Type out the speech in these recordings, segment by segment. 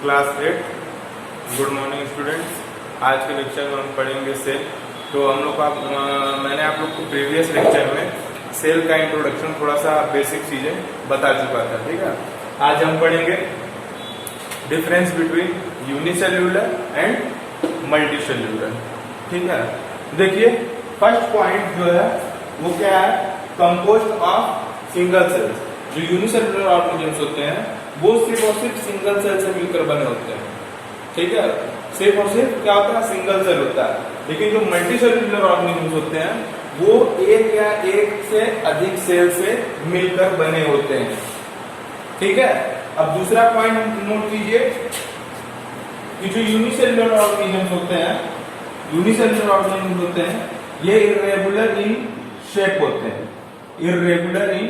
Class 8। Good morning students. आज के lecture में हम पढ़ेंगे सेल। तो हम लोग मैंने आप लोग को प्रीवियस लेक्चर में सेल का इंट्रोडक्शन थोड़ा सा बेसिक चीजें बता चुका था, ठीक है। आज हम पढ़ेंगे difference between unicellular and multicellular, ठीक है। देखिए फर्स्ट पॉइंट जो है वो क्या है, कंपोज्ड ऑफ सिंगल सेल्स। जो यूनिसेल्यूलर ऑर्गेनिजम्स होते हैं वो सिर्फ और सिर्फ सिंगल सेल से मिलकर बने होते हैं, ठीक है। सिर्फ और सिर्फ क्या होता है, सिंगल सेल होता है। लेकिन जो मल्टीसेल्यूलर ऑर्गेनिजम्स होते हैं वो एक या एक से अधिक सेल से मिलकर बने होते हैं, ठीक है। अब दूसरा पॉइंट नोट कीजिए कि जो यूनिसेल्यूलर ऑर्गेनिजम्स होते हैं, यूनिसेल्यूलर ऑर्गेनिजम्स होते हैं ये इर्रेगुलर इन शेप होते हैं, इर्रेगुलर इन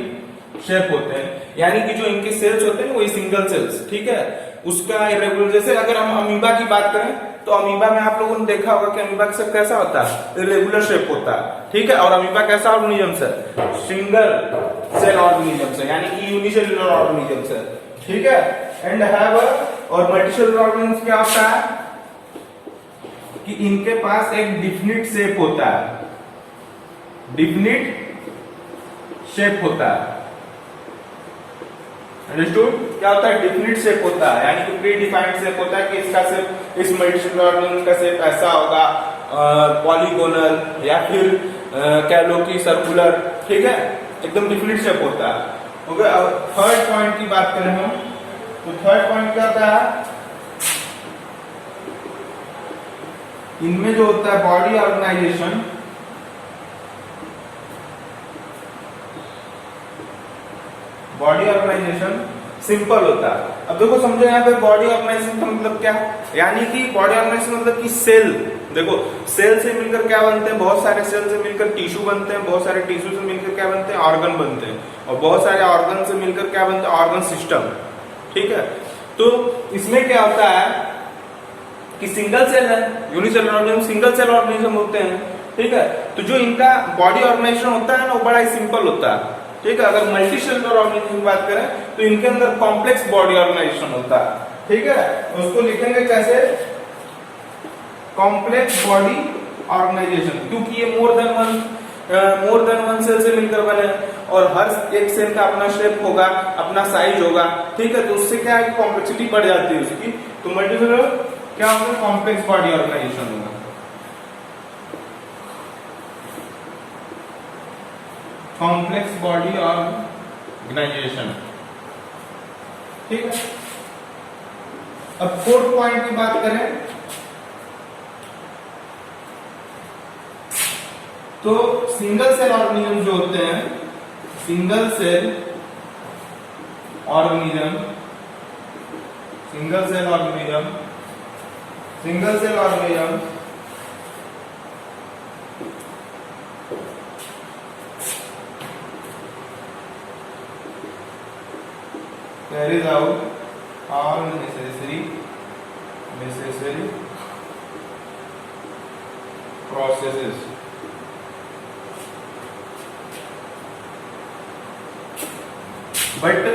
शेप होते हैं। यानी कि जो इनके सेल्स होते हैं वही सिंगल सेल्स, ठीक है। उसका इर्रेगुलर, जैसे अगर हम अमीबा की बात करें तो अमीबा में आप लोगों ने देखा होगा कि अमीबा का कैसा होता है, इर्रेगुलर शेप होता है, ठीक है। और अमीबा कैसा ऑर्गेनिजम्स है, सिंगल सेल ऑर्गेनिजम्स है, यानी कि यूनिसेल्यूलर ऑर्गेनिजम्स है, ठीक है। एंड हैव और मल्टीसेल्यूलर ऑर्गेनिजम्स क्या होता है कि इनके पास एक डिफिनिट शेप होता है, डिफिनिट शेप होता है। अंडरस्टूड? क्या होता है, डिफिनिट शेप होता है, यानी कि प्री डिफाइंड शेप होता है कि इसका शेप, इस मल्टीसेल्यूलर ऑर्गेनिज्म का शेप ऐसा होगा, पॉलीगोनल या फिर कह लो कि सर्कुलर, ठीक है। एकदम डिफिनिट शेप होता है। ओके, अब थर्ड पॉइंट की बात करें हम तो थर्ड पॉइंट क्या होता है, इनमें जो होता है body organization, body organization simple होता है। अब देखो समझो यहाँ पे बॉडी ऑर्गेनाइजेशन का मतलब क्या, यानी कि बॉडी ऑर्गेनाइजेशन मतलब कि सेल, देखो सेल से मिलकर क्या बनते हैं, बहुत सारे सेल से मिलकर टिश्यू बनते हैं, बहुत सारे टिश्यू से मिलकर क्या बनते हैं, ऑर्गन बनते हैं, और बहुत सारे ऑर्गन से मिलकर क्या बनते हैं, ऑर्गन सिस्टम, ठीक है। तो इसमें क्या होता है कि सिंगल सेल है, unicellular organism single cell organism होते हैं, ठीक है। तो जो इनका बॉडी ऑर्गेनाइजेशन होता है ना वो बड़ा ही सिंपल होता है, ठीक है। अगर मल्टीसेल्यूलर ऑर्गेनिज्म की बात करें तो इनके अंदर कॉम्प्लेक्स बॉडी ऑर्गेनाइजेशन होता है, ठीक है। उसको लिखेंगे कैसे, कॉम्प्लेक्स बॉडी ऑर्गेनाइजेशन, क्योंकि ये मोर देन वन सेल से मिलकर बने और हर एक सेल का अपना शेप होगा, अपना साइज होगा, ठीक है। तो उससे क्या है, कॉम्प्लेक्सिटी बढ़ जाती है उसकी। तो मल्टीसेल्यूलर क्या होगा, कॉम्प्लेक्स बॉडी ऑर्गेनाइजेशन होगा। कॉम्प्लेक्स बॉडी ऑर्गेनाइजेशन, ठीक है। अब फोर्थ पॉइंट की बात करें तो सिंगल सेल ऑर्गेनिज्म जो होते हैं, single cell organism, single cell organism, single cell organism carries out all necessary processes but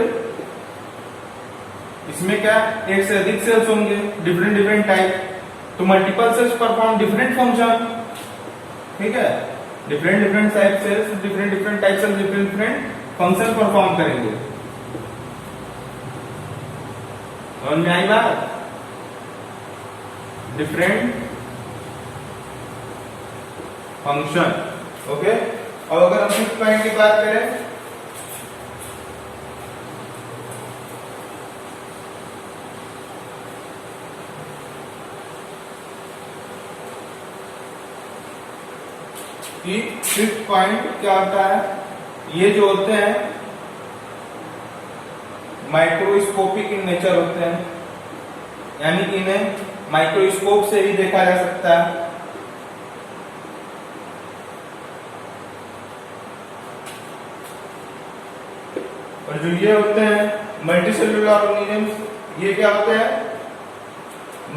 इसमें क्या, एक से अधिक सेल्स होंगे, डिफरेंट टाइप, तो multiple cells perform different function, ठीक है। Different type cells, different type cells different function perform करेंगे। समझ में आई बात, डिफरेंट फंक्शन, ओके। और अगर हम फिफ्थ पॉइंट की बात करें कि फिफ्थ पॉइंट क्या होता है, ये जो होते हैं माइक्रोस्कोपिक इन नेचर होते हैं, यानी कि इन्हें माइक्रोस्कोप से ही देखा जा सकता है। और जो ये होते हैं मल्टीसेल्यूलर ऑर्गेनिजम्स, ये क्या होते हैं,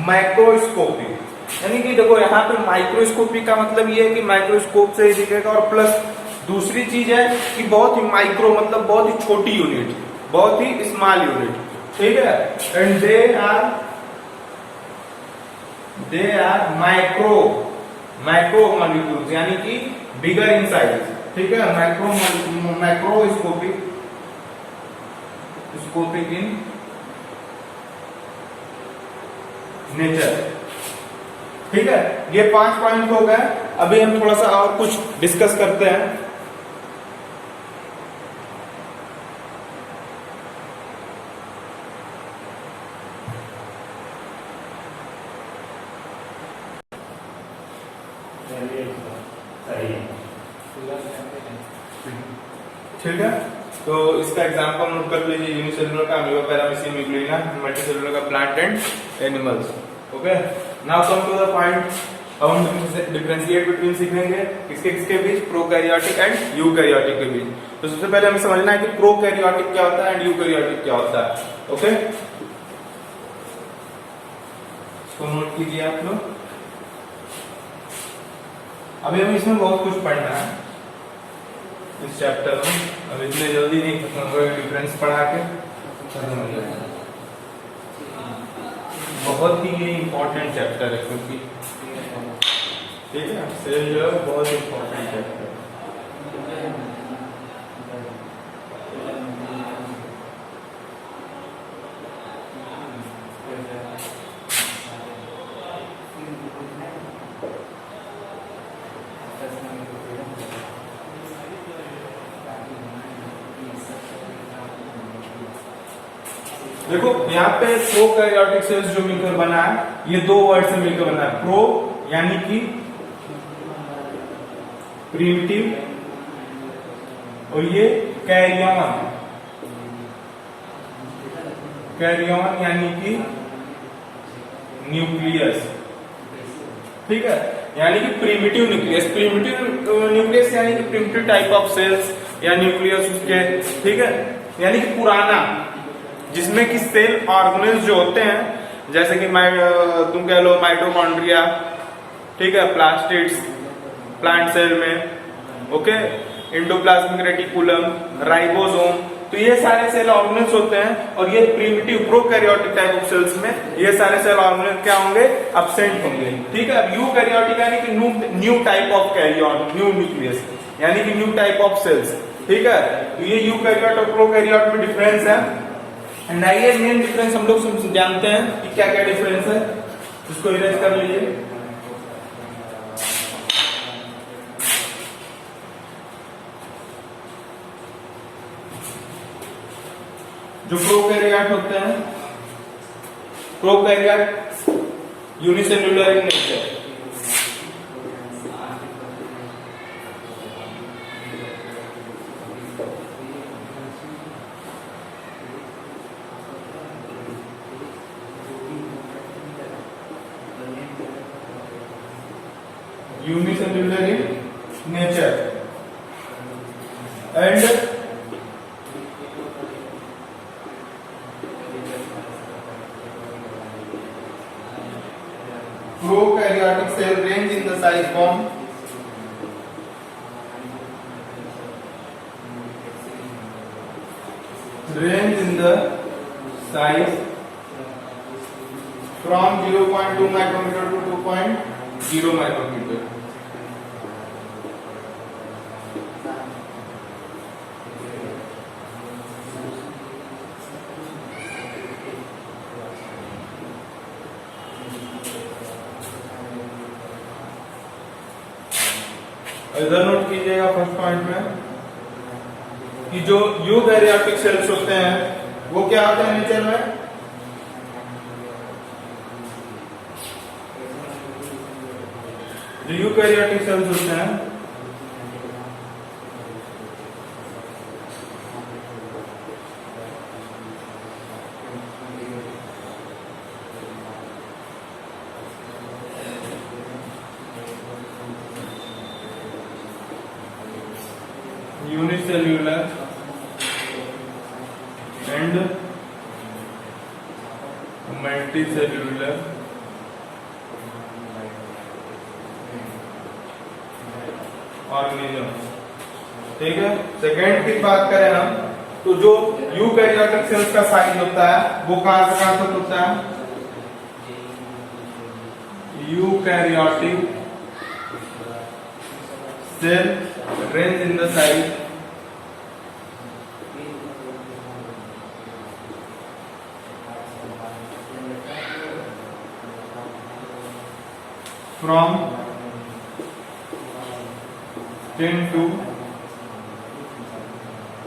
माइक्रोस्कोपिक, यानी कि देखो यहाँ पे माइक्रोस्कोपी का मतलब ये है कि माइक्रोस्कोप से ही दिखेगा, और प्लस दूसरी चीज है कि बहुत ही माइक्रो मतलब बहुत ही छोटी यूनिट, बहुत ही स्मॉल यूनिट, ठीक है। And they are they are micro molecules, यानी कि बिगर इन साइज, ठीक है, माइक्रोस्कोपिक इन नेचर, ठीक है। ये 5 पॉइंट हो गए। अभी हम थोड़ा सा और कुछ डिस्कस करते हैं। ठीक है, तो इसका एग्जांपल नोट कर लीजिए। यूनिसेलुलर का अमीबा, पैरामीशियम, यूग्लिना, मल्टीसेलुलर का plant and animals. Okay, now come to the point. अब हम डिफरेंशिएट बिटवीन सीखेंगे किसके किसके बीच, प्रोकैरियोटिक एंड यूकैरियोटिक के बीच। तो सबसे पहले हमें समझना है कि प्रोकैरियोटिक क्या होता है एंड यूकैरियोटिक क्या होता है। ओके, इसको नोट कीजिए आप लोग। अभी हमें इसमें बहुत कुछ पढ़ना है इस चैप्टर में, अब इतने जल्दी नहीं खत्म होगा, डिफरेंस पढ़ा के खत्म हो जाएगा। बहुत ही ये इम्पोर्टेंट चैप्टर है, क्योंकि ठीक है, सेल जो है बहुत इम्पोर्टेंट चैप्टर है। देखो यहाँ पे प्रोकैरियोटिक सेल्स जो मिलकर बना है, ये 2 वर्ड से मिलकर बना है। प्रो यानी कि प्रिमिटिव, और ये कैरियन यानी कि न्यूक्लियस, ठीक है, यानी कि प्रिमिटिव न्यूक्लियस। प्रिमिटिव न्यूक्लियस यानी कि प्रिमिटिव टाइप ऑफ सेल्स या न्यूक्लियस उसके, ठीक है, यानी कि पुराना, जिसमें कि सेल ऑर्गेनेल्स जो होते हैं, जैसे कि तुम कह लो माइटोकॉन्ड्रिया, ठीक है, प्लास्टिड्स प्लांट सेल में, ओके, एंडोप्लाज्मिक रेटिकुलम, राइबोसोम, तो ये सारे सेल ऑर्गेनेल्स होते हैं। और ये primitive prokaryotic type of cells में ये सारे सेल ऑर्गेनेल्स क्या होंगे, एब्सेंट होंगे, ठीक है। अब यूकैरियोटिक यानी कि new type of karyon, new nucleus, यानी कि न्यू टाइप ऑफ सेल्स, ठीक है। तो ये यूकैरियोट और प्रोकैरियोट में डिफरेंस है। एंड आइए मेन डिफरेंस हम लोग जानते हैं कि क्या क्या डिफरेंस है, इसको इरेज कर लीजिए। जो प्रोकैरियोट होते हैं, prokaryote unicellular in nature, unicellular in nature and prokaryotic cell range in the size from from 0.2 micrometer to 2.0 micrometer. इधर नोट कीजिएगा फर्स्ट पॉइंट में कि जो यूकैरियोटिक सेल्स होते हैं वो क्या होते हैं नेचर में, जो यूकैरियोटिक सेल्स होते हैं unicellular and multicellular ऑर्गेनिज्म, ठीक है। सेकेंड की बात करें हम तो जो यूकैरियोटिक सेल्स का साइज होता है वो कहां से कहां तक होता है, eukaryotic cell range in the size from 10 to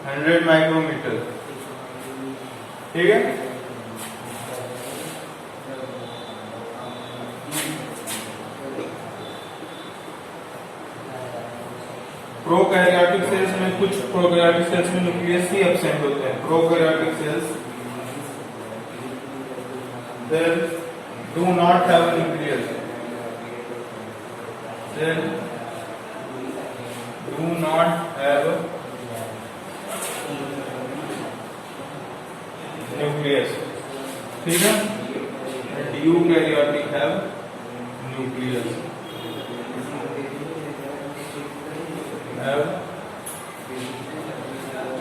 100 micrometre. ठीक है, प्रोकैरियोटिक सेल्स में कुछ प्रोकैरियोटिक सेल्स में न्यूक्लियस ही एब्सेंट होते हैं। Prokaryotic cells do not have nucleus, cell do not have nucleus. ठीक है, यूकैरियोटिक हैव न्यूक्लियस,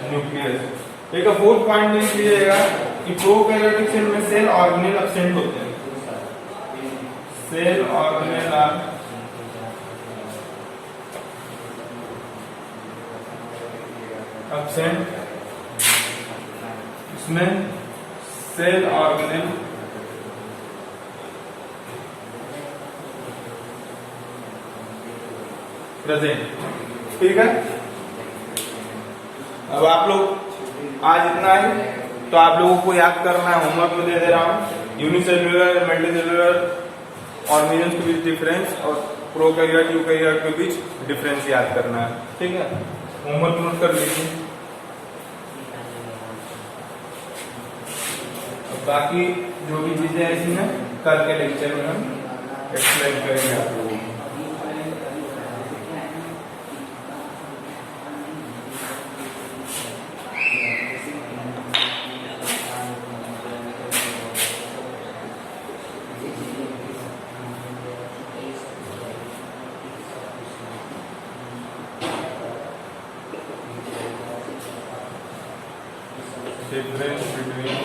न्यूक्लियस। एक फोर्थ पॉइंट देख लीजिएगा कि प्रोकैरियोटिक सेल में सेल ऑर्गेनेल एब्सेंट होते हैं। सेल ऑर्गेनेल आर एब्सेंट, इसमें सेल ऑर्गेनेल प्रेजेंट। ठीक है, अब आप लोग आज इतना है, तो आप लोगों को याद करना है, होमवर्क में दे रहा हूँ, यूनिसेल्युलर मल्टीसेल्युलर ऑर्गेनिजम्स के बीच डिफरेंस और प्रोकैरियोट यूकैरियोट के बीच डिफरेंस याद करना है। ठीक है, होमवर्क नोट कर लीजिए। बाकी जो भी चीजें ऐसी ना कल के लेक्चर में हम एक्सप्लेन करेंगे आप लोगों को। Difference between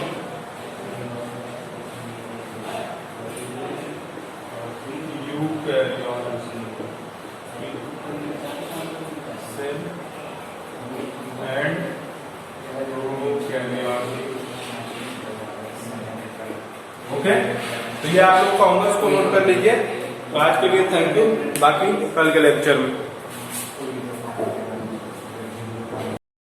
eukaryotic cell and prokaryotic। Okay, तो ये आप लोग का होमवर्क को नोट कर लीजिए। तो आज के लिए थैंक यू, बाकी कल के लेक्चर में